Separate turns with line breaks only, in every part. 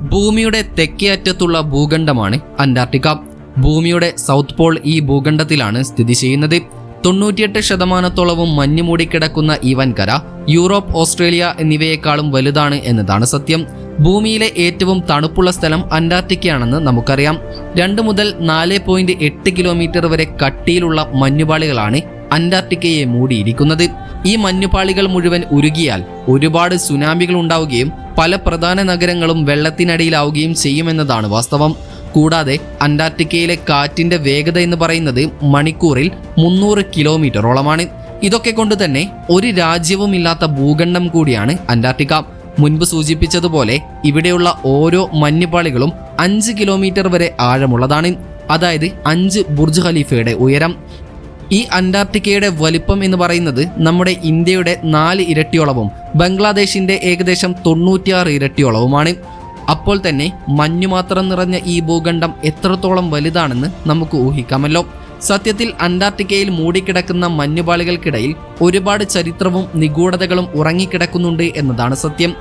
ഭൂമിയുടെ തെക്കേ അറ്റത്തുള്ള ഭൂഖണ്ഡമാണ് അന്റാർട്ടിക്ക. ഭൂമിയുടെ സൗത്ത് പോൾ ഈ ഭൂഖണ്ഡത്തിലാണ് സ്ഥിതി ചെയ്യുന്നത്. 98% മഞ്ഞ് മൂടിക്കിടക്കുന്ന ഈ വൻകര യൂറോപ്പ്, ഓസ്ട്രേലിയ എന്നിവയെക്കാളും വലുതാണ് എന്നതാണ് സത്യം. ഭൂമിയിലെ ഏറ്റവും തണുപ്പുള്ള സ്ഥലം അന്റാർട്ടിക്കയാണെന്ന് നമുക്കറിയാം. 2 മുതൽ 4.8 കിലോമീറ്റർ വരെ കട്ടിയിലുള്ള മഞ്ഞുപാളികളാണ് അന്റാർട്ടിക്കയെ മൂടിയിരിക്കുന്നത്. ഈ മഞ്ഞുപാളികൾ മുഴുവൻ ഉരുകിയാൽ ഒരുപാട് സുനാമികൾ ഉണ്ടാവുകയും പല പ്രധാന നഗരങ്ങളും വെള്ളത്തിനടിയിലാവുകയും ചെയ്യുമെന്നതാണ് വാസ്തവം. കൂടാതെ അന്റാർട്ടിക്കയിലെ കാറ്റിന്റെ വേഗത എന്ന് പറയുന്നത് മണിക്കൂറിൽ 300 കിലോമീറ്ററോളമാണ്. ഇതൊക്കെ കൊണ്ട് തന്നെ ഒരു രാജ്യവുമില്ലാത്ത ഭൂഖണ്ഡം കൂടിയാണ് അന്റാർട്ടിക്ക. മുൻപ് സൂചിപ്പിച്ചതുപോലെ ഇവിടെയുള്ള ഓരോ മഞ്ഞുപാളികളും 5 കിലോമീറ്റർ വരെ ആഴമുള്ളതാണ്. അതായത് 5 ബുർജ് ഖലീഫയുടെ ഉയരം. ഈ അന്റാർട്ടിക്കയുടെ വലിപ്പം എന്ന് പറയുന്നത് നമ്മുടെ ഇന്ത്യയുടെ 4 ഇരട്ടിയോളവും ബംഗ്ലാദേശിന്റെ ഏകദേശം 96 ഇരട്ടിയോളവുമാണ്. അപ്പോൾ തന്നെ മഞ്ഞു മാത്രം നിറഞ്ഞ ഈ ഭൂഖണ്ഡം എത്രത്തോളം വലുതാണെന്ന് നമുക്ക് ഊഹിക്കാമല്ലോ. സത്യത്തിൽ അന്റാർട്ടിക്കയിൽ മൂടിക്കിടക്കുന്ന മഞ്ഞുപാളികൾക്കിടയിൽ ഒരുപാട് ചരിത്രവും നിഗൂഢതകളും ഉറങ്ങിക്കിടക്കുന്നുണ്ട് എന്നതാണ് സത്യം.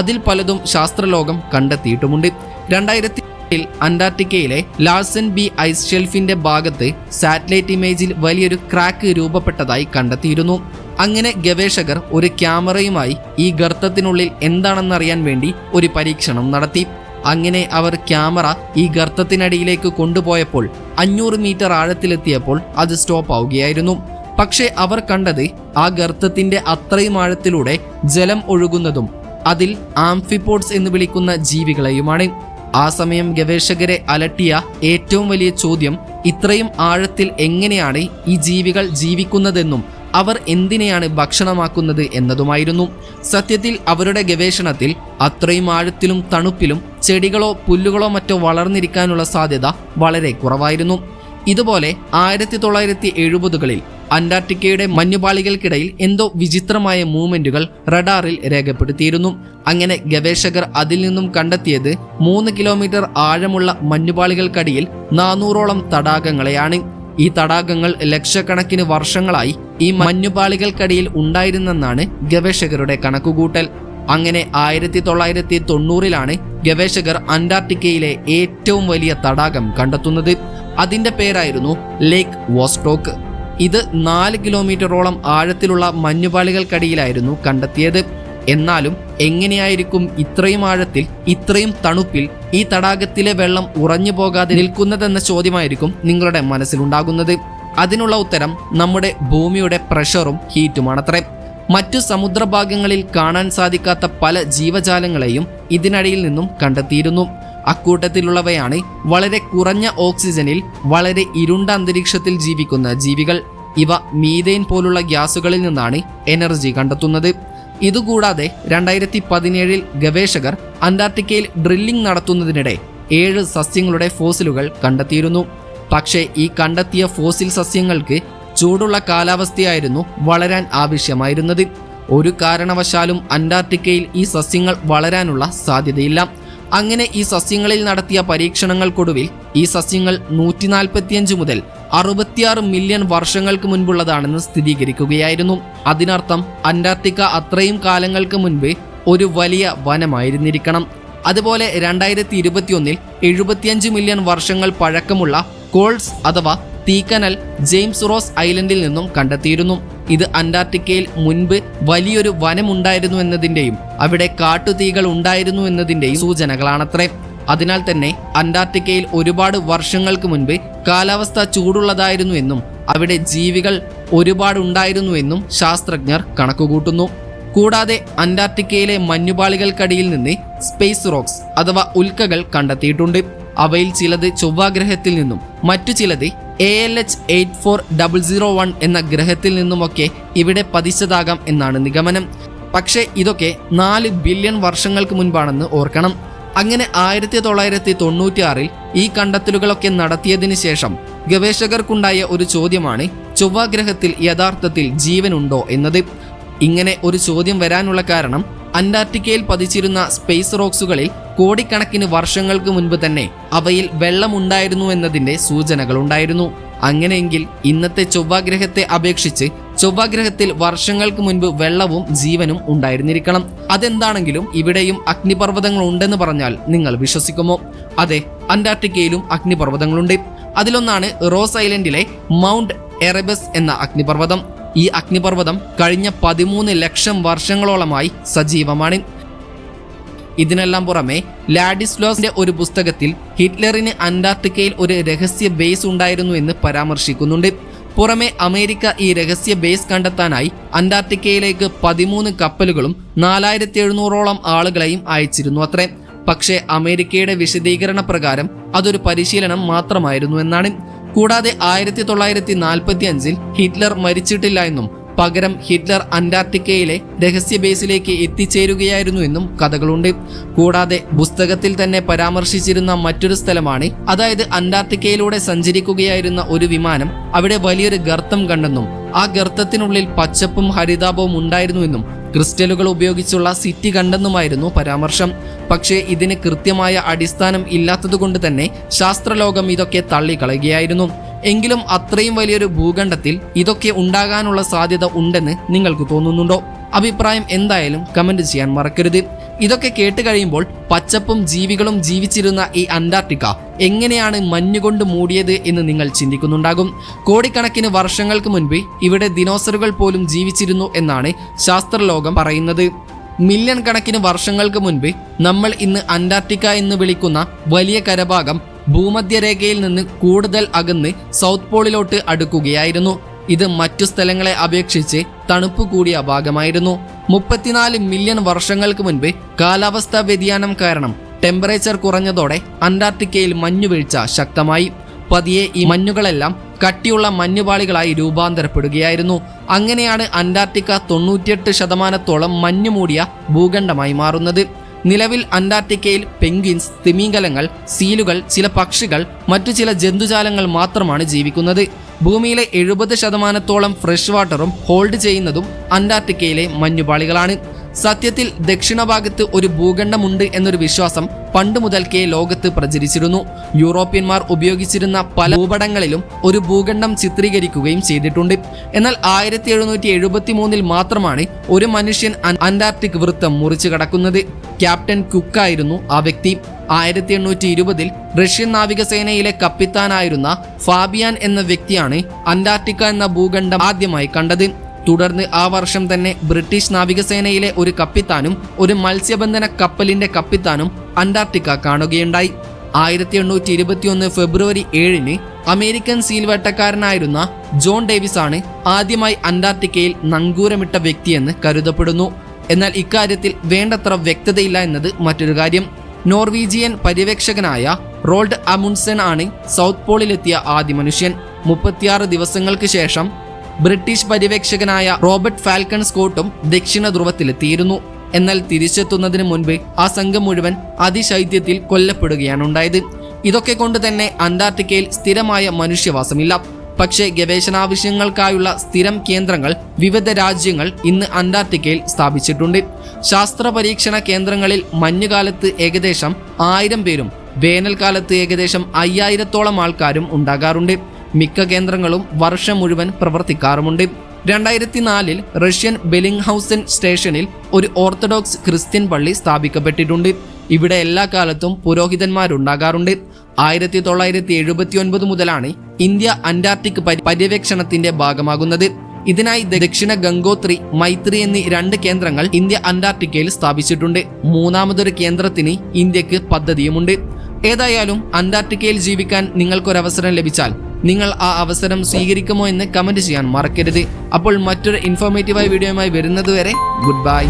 അതിൽ പലതും ശാസ്ത്രലോകം കണ്ടെത്തിയിട്ടുമുണ്ട്. 2000 അന്റാർട്ടിക്കയിലെ ലാർസൻ ബി ഐസ് ഷെൽഫിന്റെ ഭാഗത്ത് സാറ്റലൈറ്റ് ഇമേജിൽ വലിയൊരു ക്രാക്ക് രൂപപ്പെട്ടതായി കണ്ടെത്തിയിരുന്നു. അങ്ങനെ ഗവേഷകർ ഒരു ക്യാമറയുമായി ഈ ഗർത്തത്തിനുള്ളിൽ എന്താണെന്നറിയാൻ വേണ്ടി ഒരു പരീക്ഷണം നടത്തി. അങ്ങനെ അവർ ക്യാമറ ഈ ഗർത്തത്തിനടിയിലേക്ക് കൊണ്ടുപോയപ്പോൾ 500 മീറ്റർ ആഴത്തിലെത്തിയപ്പോൾ അത് സ്റ്റോപ്പ് ആവുകയായിരുന്നു. പക്ഷേ അവർ കണ്ടത് ആ ഗർത്തത്തിന്റെ അത്രയും ആഴത്തിലൂടെ ജലം ഒഴുകുന്നതും അതിൽ ആംഫിപോഡ്സ് എന്ന് വിളിക്കുന്ന ജീവികളെയുമാണ്. ആ സമയം ഗവേഷകരെ അലട്ടിയ ഏറ്റവും വലിയ ചോദ്യം ഇത്രയും ആഴത്തിൽ എങ്ങനെയാണ് ഈ ജീവികൾ ജീവിക്കുന്നതെന്നും അവർ എന്തിനെയാണ് ഭക്ഷണമാക്കുന്നത് എന്നതുമായിരുന്നു. സത്യത്തിൽ അവരുടെ ഗവേഷണത്തിൽ അത്രയും ആഴത്തിലും തണുപ്പിലും ചെടികളോ പുല്ലുകളോ മറ്റോ വളർന്നിരിക്കാനുള്ള സാധ്യത വളരെ കുറവായിരുന്നു. ഇതുപോലെ 1970കളിൽ അന്റാർട്ടിക്കയുടെ മഞ്ഞുപാളികൾക്കിടയിൽ എന്തോ വിചിത്രമായ മൂവ്മെന്റുകൾ റഡാറിൽ രേഖപ്പെടുത്തിയിരുന്നു. അങ്ങനെ ഗവേഷകർ അതിൽ നിന്നും കണ്ടെത്തിയത് 3 കിലോമീറ്റർ ആഴമുള്ള മഞ്ഞുപാളികൾക്കടിയിൽ 400ഓളം തടാകങ്ങളെയാണ്. ഈ തടാകങ്ങൾ ലക്ഷക്കണക്കിന് വർഷങ്ങളായി ഈ മഞ്ഞുപാളികൾക്കടിയിൽ ഉണ്ടായിരുന്നെന്നാണ് ഗവേഷകരുടെ കണക്കുകൂട്ടൽ. അങ്ങനെ 1990ലാണ് ഗവേഷകർ അന്റാർട്ടിക്കയിലെ ഏറ്റവും വലിയ തടാകം കണ്ടെത്തുന്നത്. അതിന്റെ പേരായിരുന്നു ലേക്ക് വോസ്റ്റോക്ക്. ഇത് 4 കിലോമീറ്ററോളം ആഴത്തിലുള്ള മഞ്ഞുപാളികൾക്കടിയിലായിരുന്നു കണ്ടെത്തിയത്. എന്നാലും എങ്ങനെയായിരിക്കും ഇത്രയും ആഴത്തിൽ ഇത്രയും തണുപ്പിൽ ഈ തടാകത്തിലെ വെള്ളം ഉറഞ്ഞു പോകാതെ നിൽക്കുന്നതെന്ന ചോദ്യമായിരിക്കും നിങ്ങളുടെ മനസ്സിലുണ്ടാകുന്നത്. അതിനുള്ള ഉത്തരം നമ്മുടെ ഭൂമിയുടെ പ്രഷറും ഹീറ്റുമാണത്രേ. മറ്റു സമുദ്രഭാഗങ്ങളിൽ കാണാൻ സാധിക്കാത്ത പല ജീവജാലങ്ങളെയും ഇതിനടിയിൽ നിന്നും കണ്ടെത്തിയിരുന്നു. അക്കൂട്ടത്തിലുള്ളവയാണ് വളരെ കുറഞ്ഞ ഓക്സിജനിൽ വളരെ ഇരുണ്ട അന്തരീക്ഷത്തിൽ ജീവിക്കുന്ന ജീവികൾ. ഇവ മീഥേൻ പോലുള്ള ഗ്യാസുകളിൽ നിന്നാണ് എനർജി കണ്ടെത്തുന്നത്. ഇതുകൂടാതെ 2017 ഗവേഷകർ അന്റാർട്ടിക്കയിൽ ഡ്രില്ലിംഗ് നടത്തുന്നതിനിടെ 7 സസ്യങ്ങളുടെ ഫോസിലുകൾ കണ്ടെത്തിയിരുന്നു. പക്ഷേ ഈ കണ്ടെത്തിയ ഫോസിൽ സസ്യങ്ങൾക്ക് ചൂടുള്ള കാലാവസ്ഥയായിരുന്നു വളരാൻ ആവശ്യമായിരുന്നത്. ഒരു കാരണവശാലും അന്റാർട്ടിക്കയിൽ ഈ സസ്യങ്ങൾ വളരാനുള്ള സാധ്യതയില്ല. അങ്ങനെ ഈ സസ്യങ്ങളിൽ നടത്തിയ പരീക്ഷണങ്ങൾക്കൊടുവിൽ ഈ സസ്യങ്ങൾ 145 മുതൽ 66 മില്യൺ വർഷങ്ങൾക്ക് മുൻപുള്ളതാണെന്ന് സ്ഥിരീകരിക്കുകയായിരുന്നു. അതിനർത്ഥം അന്റാർട്ടിക്ക അത്രയും കാലങ്ങൾക്ക് മുൻപ് ഒരു വലിയ വനമായിരുന്നിരിക്കണം. അതുപോലെ 2021 75 മില്യൺ വർഷങ്ങൾ പഴക്കമുള്ള കോൾസ് അഥവാ തീക്കനൽ ജെയിംസ് റോസ് ഐലൻഡിൽ നിന്നും കണ്ടെത്തിയിരുന്നു. ഇത് അന്റാർട്ടിക്കയിൽ മുൻപ് വലിയൊരു വനമുണ്ടായിരുന്നു എന്നതിൻ്റെയും അവിടെ കാട്ടുതീകൾ ഉണ്ടായിരുന്നു എന്നതിൻ്റെയും സൂചനകളാണത്രേ. അതിനാൽ തന്നെ അന്റാർട്ടിക്കയിൽ ഒരുപാട് വർഷങ്ങൾക്ക് മുൻപ് കാലാവസ്ഥ ചൂടുള്ളതായിരുന്നു എന്നും അവിടെ ജീവികൾ ഒരുപാടുണ്ടായിരുന്നു എന്നും ശാസ്ത്രജ്ഞർ കണക്കുകൂട്ടുന്നു. കൂടാതെ അന്റാർട്ടിക്കയിലെ മഞ്ഞുപാളികൾക്കടിയിൽ നിന്ന് സ്പേസ് റോക്സ് അഥവാ ഉൽക്കകൾ കണ്ടെത്തിയിട്ടുണ്ട്. അവയിൽ ചിലത് ചൊവ്വാഗ്രഹത്തിൽ നിന്നും മറ്റു ചിലത് ALH 84001 എന്ന ഗ്രഹത്തിൽ നിന്നുമൊക്കെ ഇവിടെ പതിച്ചതാകാം എന്നാണ് നിഗമനം. പക്ഷേ ഇതൊക്കെ 4 ബില്യൺ വർഷങ്ങൾക്ക് മുൻപാണെന്ന് ഓർക്കണം. അങ്ങനെ 1996 ഈ കണ്ടെത്തലുകളൊക്കെ നടത്തിയതിനു ശേഷം ഗവേഷകർക്കുണ്ടായ ഒരു ചോദ്യമാണ് ചൊവ്വാഗ്രഹത്തിൽ യഥാർത്ഥത്തിൽ ജീവനുണ്ടോ എന്നത്. ഇങ്ങനെ ഒരു ചോദ്യം വരാനുള്ള കാരണം അന്റാർട്ടിക്കയിൽ പതിച്ചിരുന്ന സ്പേസ് റോക്സുകളിൽ കോടിക്കണക്കിന് വർഷങ്ങൾക്ക് മുൻപ് തന്നെ അവയിൽ വെള്ളമുണ്ടായിരുന്നു എന്നതിൻ്റെ സൂചനകളുണ്ടായിരുന്നു. അങ്ങനെയെങ്കിൽ ഇന്നത്തെ ചൊവ്വാഗ്രഹത്തെ അപേക്ഷിച്ച് ചൊവ്വാഗ്രഹത്തിൽ വർഷങ്ങൾക്ക് മുൻപ് വെള്ളവും ജീവനും ഉണ്ടായിരുന്നിരിക്കണം. അതെന്താണെങ്കിലും ഇവിടെയും അഗ്നിപർവ്വതങ്ങൾ ഉണ്ടെന്ന് പറഞ്ഞാൽ നിങ്ങൾ വിശ്വസിക്കുമോ? അതെ, അന്റാർട്ടിക്കയിലും അഗ്നിപർവ്വതങ്ങളുണ്ട്. അതിലൊന്നാണ് റോസ് ഐലൻഡിലെ മൗണ്ട് എറബസ് എന്ന അഗ്നിപർവ്വതം. ഈ അഗ്നിപർവ്വതം കഴിഞ്ഞ 13 ലക്ഷം വർഷങ്ങളോളമായി സജീവമാണ്. ഇതിനെല്ലാം പുറമെ ലാഡിസ്ലോസിന്റെ ഒരു പുസ്തകത്തിൽ ഹിറ്റ്ലറിന് അന്റാർട്ടിക്കയിൽ ഒരു രഹസ്യ ബേസ് ഉണ്ടായിരുന്നു എന്ന് പരാമർശിക്കുന്നുണ്ട്. പുറമെ അമേരിക്ക ഈ രഹസ്യ ബേസ് കണ്ടെത്താനായി അന്റാർട്ടിക്കയിലേക്ക് 13 കപ്പലുകളും 4700ഓളം ആളുകളെയും അയച്ചിരുന്നു അത്രേ. പക്ഷേ അമേരിക്കയുടെ വിശദീകരണ പ്രകാരം അതൊരു പരിശീലനം മാത്രമായിരുന്നു എന്നാണ്. കൂടാതെ 1945 ഹിറ്റ്ലർ മരിച്ചിട്ടില്ല എന്നും പകരം ഹിറ്റ്ലർ അന്റാർട്ടിക്കയിലെ രഹസ്യ ബേസിലേക്ക് എത്തിച്ചേരുകയായിരുന്നു എന്നും കഥകളുണ്ട്. കൂടാതെ പുസ്തകത്തിൽ തന്നെ പരാമർശിച്ചിരുന്ന മറ്റൊരു സ്ഥലമാണ്, അതായത് അന്റാർട്ടിക്കയിലൂടെ സഞ്ചരിക്കുകയായിരുന്ന ഒരു വിമാനം അവിടെ വലിയൊരു ഗർത്തം കണ്ടെന്നും ആ ഗർത്തത്തിനുള്ളിൽ പച്ചപ്പും ഹരിതാപവും ഉണ്ടായിരുന്നുവെന്നും ക്രിസ്റ്റലുകൾ ഉപയോഗിച്ചുള്ള സിറ്റി കണ്ടെന്നുമായിരുന്നു പരാമർശം. പക്ഷേ ഇതിന് കൃത്യമായ അടിസ്ഥാനം ഇല്ലാത്തതുകൊണ്ട് തന്നെ ശാസ്ത്രലോകം ഇതൊക്കെ തള്ളിക്കളയുകയായിരുന്നു. എങ്കിലും അത്രയും വലിയൊരു ഭൂഖണ്ഡത്തിൽ ഇതൊക്കെ ഉണ്ടാകാനുള്ള സാധ്യത ഉണ്ടെന്ന് നിങ്ങൾക്ക് തോന്നുന്നുണ്ടോ? അഭിപ്രായം എന്തായാലും കമന്റ് ചെയ്യാൻ മറക്കരുത്. ഇതൊക്കെ കേട്ട് കഴിയുമ്പോൾ പച്ചപ്പും ജീവികളും ജീവിച്ചിരുന്ന ഈ അന്റാർട്ടിക്ക എങ്ങനെയാണ് മഞ്ഞുകൊണ്ട് മൂടിയത് എന്ന് നിങ്ങൾ ചിന്തിക്കുന്നുണ്ടാകും. കോടിക്കണക്കിന് വർഷങ്ങൾക്ക് മുൻപ് ഇവിടെ ദിനോസറുകൾ പോലും ജീവിച്ചിരുന്നു എന്നാണ് ശാസ്ത്രലോകം പറയുന്നത്. മില്യൺ കണക്കിന് വർഷങ്ങൾക്ക് മുൻപ് നമ്മൾ ഇന്ന് അന്റാർട്ടിക്ക എന്ന് വിളിക്കുന്ന വലിയ കരഭാഗം ഭൂമധ്യരേഖയിൽ നിന്ന് കൂടുതൽ അകന്ന് സൗത്ത് പോളിലോട്ട് അടുക്കുകയായിരുന്നു. ഇത് മറ്റു സ്ഥലങ്ങളെ അപേക്ഷിച്ച് തണുപ്പ് കൂടിയ ഭാഗമായിരുന്നു. 34 മില്യൺ വർഷങ്ങൾക്ക് മുൻപ് കാലാവസ്ഥാ വ്യതിയാനം കാരണം ടെമ്പറേച്ചർ കുറഞ്ഞതോടെ അന്റാർട്ടിക്കയിൽ മഞ്ഞുവീഴ്ച ശക്തമായി. പതിയെ ഈ മഞ്ഞുകളെല്ലാം കട്ടിയുള്ള മഞ്ഞുപാളികളായി രൂപാന്തരപ്പെടുകയായിരുന്നു. അങ്ങനെയാണ് അന്റാർട്ടിക്ക 98% മഞ്ഞു മൂടിയ ഭൂഖണ്ഡമായി മാറുന്നത്. നിലവിൽ അന്റാർട്ടിക്കയിൽ പെൻഗ്വിൻസ്, തിമിംഗലങ്ങൾ, സീലുകൾ, ചില പക്ഷികൾ, മറ്റു ചില ജന്തുജാലങ്ങൾ മാത്രമാണ് ജീവിക്കുന്നത്. ഭൂമിയിലെ 70% ഫ്രഷ് വാട്ടറും ഹോൾഡ് ചെയ്യുന്നതും അന്റാർട്ടിക്കയിലെ മഞ്ഞുപാളികളാണ്. സത്യത്തിൽ ദക്ഷിണഭാഗത്ത് ഒരു ഭൂഖണ്ഡമുണ്ട് എന്നൊരു വിശ്വാസം പണ്ട് മുതൽക്കേ ലോകത്ത് പ്രചരിച്ചിരുന്നു. യൂറോപ്യന്മാർ ഉപയോഗിച്ചിരുന്ന പല ഭൂപടങ്ങളിലും ഒരു ഭൂഖണ്ഡം ചിത്രീകരിക്കുകയും ചെയ്തിട്ടുണ്ട്. എന്നാൽ 1773 മാത്രമാണ് ഒരു മനുഷ്യൻ അന്റാർട്ടിക് വൃത്തം മുറിച്ചു കടക്കുന്നത്. ക്യാപ്റ്റൻ കുക്കായിരുന്നു ആ വ്യക്തി. 1820 റഷ്യൻ നാവികസേനയിലെ കപ്പിത്താനായിരുന്ന ഫാബിയാൻ എന്ന വ്യക്തിയാണ് അന്റാർട്ടിക്ക എന്ന ഭൂഖണ്ഡം ആദ്യമായി കണ്ടത്. തുടർന്ന് ആ വർഷം തന്നെ ബ്രിട്ടീഷ് നാവികസേനയിലെ ഒരു കപ്പിത്താനും ഒരു മത്സ്യബന്ധന കപ്പലിന്റെ കപ്പിത്താനും അന്റാർട്ടിക്ക കാണുകയുണ്ടായി. 1821 ഫെബ്രുവരി 7 അമേരിക്കൻ സീൽ വേട്ടക്കാരനായിരുന്ന ജോൺ ഡേവിസ് ആണ് ആദ്യമായി അന്റാർട്ടിക്കയിൽ നങ്കൂരമിട്ട വ്യക്തിയെന്ന് കരുതപ്പെടുന്നു. എന്നാൽ ഇക്കാര്യത്തിൽ വേണ്ടത്ര വ്യക്തതയില്ല എന്നത് മറ്റൊരു കാര്യം. നോർവീജിയൻ പര്യവേക്ഷകനായ റോൾഡ് അമുണ്ട്സൺ ആണ് സൗത്ത് പോളിലെത്തിയ ആദ്യ മനുഷ്യൻ. 36 ദിവസങ്ങൾക്ക് ശേഷം ബ്രിട്ടീഷ് പര്യവേക്ഷകനായ റോബർട്ട് ഫാൽക്കൺ സ്കോട്ടും ദക്ഷിണ ധ്രുവത്തിലെത്തിയിരുന്നു. എന്നാൽ തിരിച്ചെത്തുന്നതിന് മുൻപ് ആ സംഘം മുഴുവൻ അതിശൈത്യത്തിൽ കൊല്ലപ്പെടുകയാണ് ഉണ്ടായത്. ഇതൊക്കെ കൊണ്ട് തന്നെ അന്റാർട്ടിക്കയിൽ സ്ഥിരമായ മനുഷ്യവാസമില്ല. പക്ഷേ ഗവേഷണാവശ്യങ്ങൾക്കായുള്ള സ്ഥിരം കേന്ദ്രങ്ങൾ വിവിധ രാജ്യങ്ങൾ ഇന്ന് അന്റാർട്ടിക്കയിൽ സ്ഥാപിച്ചിട്ടുണ്ട്. ശാസ്ത്ര പരീക്ഷണ കേന്ദ്രങ്ങളിൽ മഞ്ഞുകാലത്ത് ഏകദേശം 1000 പേരും വേനൽക്കാലത്ത് ഏകദേശം 5000-ഓളം ആൾക്കാരും ഉണ്ടാകാറുണ്ട്. മിക്ക കേന്ദ്രങ്ങളും വർഷം മുഴുവൻ പ്രവർത്തിക്കാറുമുണ്ട്. 2004 റഷ്യൻ ബെല്ലിംഗ്ഹൗസൻ സ്റ്റേഷനിൽ ഒരു ഓർത്തഡോക്സ് ക്രിസ്ത്യൻ പള്ളി സ്ഥാപിക്കപ്പെട്ടിട്ടുണ്ട്. ഇവിടെ എല്ലാ കാലത്തും പുരോഹിതന്മാരുണ്ടാകാറുണ്ട്. 1979 മുതലാണ് ഇന്ത്യ അന്റാർട്ടിക് പര്യവേക്ഷണത്തിന്റെ ഭാഗമാകുന്നത്. ഇതിനായി ദക്ഷിണ ഗംഗോത്രി, മൈത്രി എന്നീ 2 കേന്ദ്രങ്ങൾ ഇന്ത്യ അന്റാർട്ടിക്കയിൽ സ്ഥാപിച്ചിട്ടുണ്ട്. മൂന്നാമതൊരു കേന്ദ്രത്തിന് ഇന്ത്യക്ക് പദ്ധതിയുമുണ്ട്. ഏതായാലും അന്റാർട്ടിക്കയിൽ ജീവിക്കാൻ നിങ്ങൾക്കൊരവസരം ലഭിച്ചാൽ നിങ്ങൾ ആ അവസരം സ്വീകരിക്കുമോ എന്ന് കമന്റ് ചെയ്യാൻ മറക്കരുത്. അപ്പോൾ മറ്റൊരു ഇൻഫോർമേറ്റീവായ വീഡിയോയുമായി വരുന്നതുവരെ ഗുഡ് ബൈ.